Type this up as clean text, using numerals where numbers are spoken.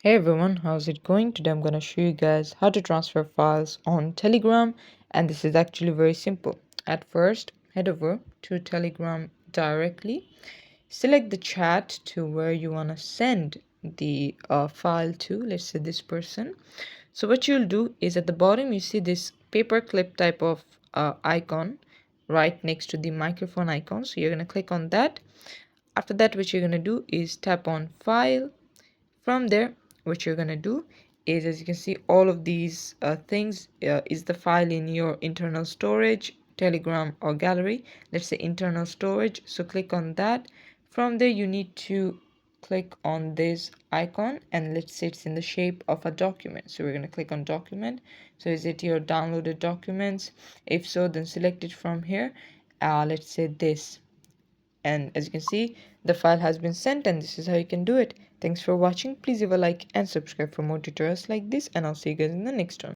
Hey everyone, how's it going? Today I'm going to show you guys how to transfer files on Telegram, and this is actually very simple. At first, head over to Telegram directly, select the chat to where you want to send the file to, let's say this person. So what you'll do is at the bottom you see this paperclip type of icon right next to the microphone icon. So you're going to click on that. After that, what you're going to do is tap on file. From there, what you're gonna do is, as you can see, all of these things is the file in your internal storage, Telegram or gallery. Let's say internal storage, so click on that. From there you need to click on this icon, and let's say it's in the shape of a document, so we're going to click on document. So is it your downloaded documents? If so, then select it from here. Let's say this, and as you can see, the file has been sent, and this is how you can do it. Thanks for watching. Please leave a like and subscribe for more tutorials like this, and I'll see you guys in the next one.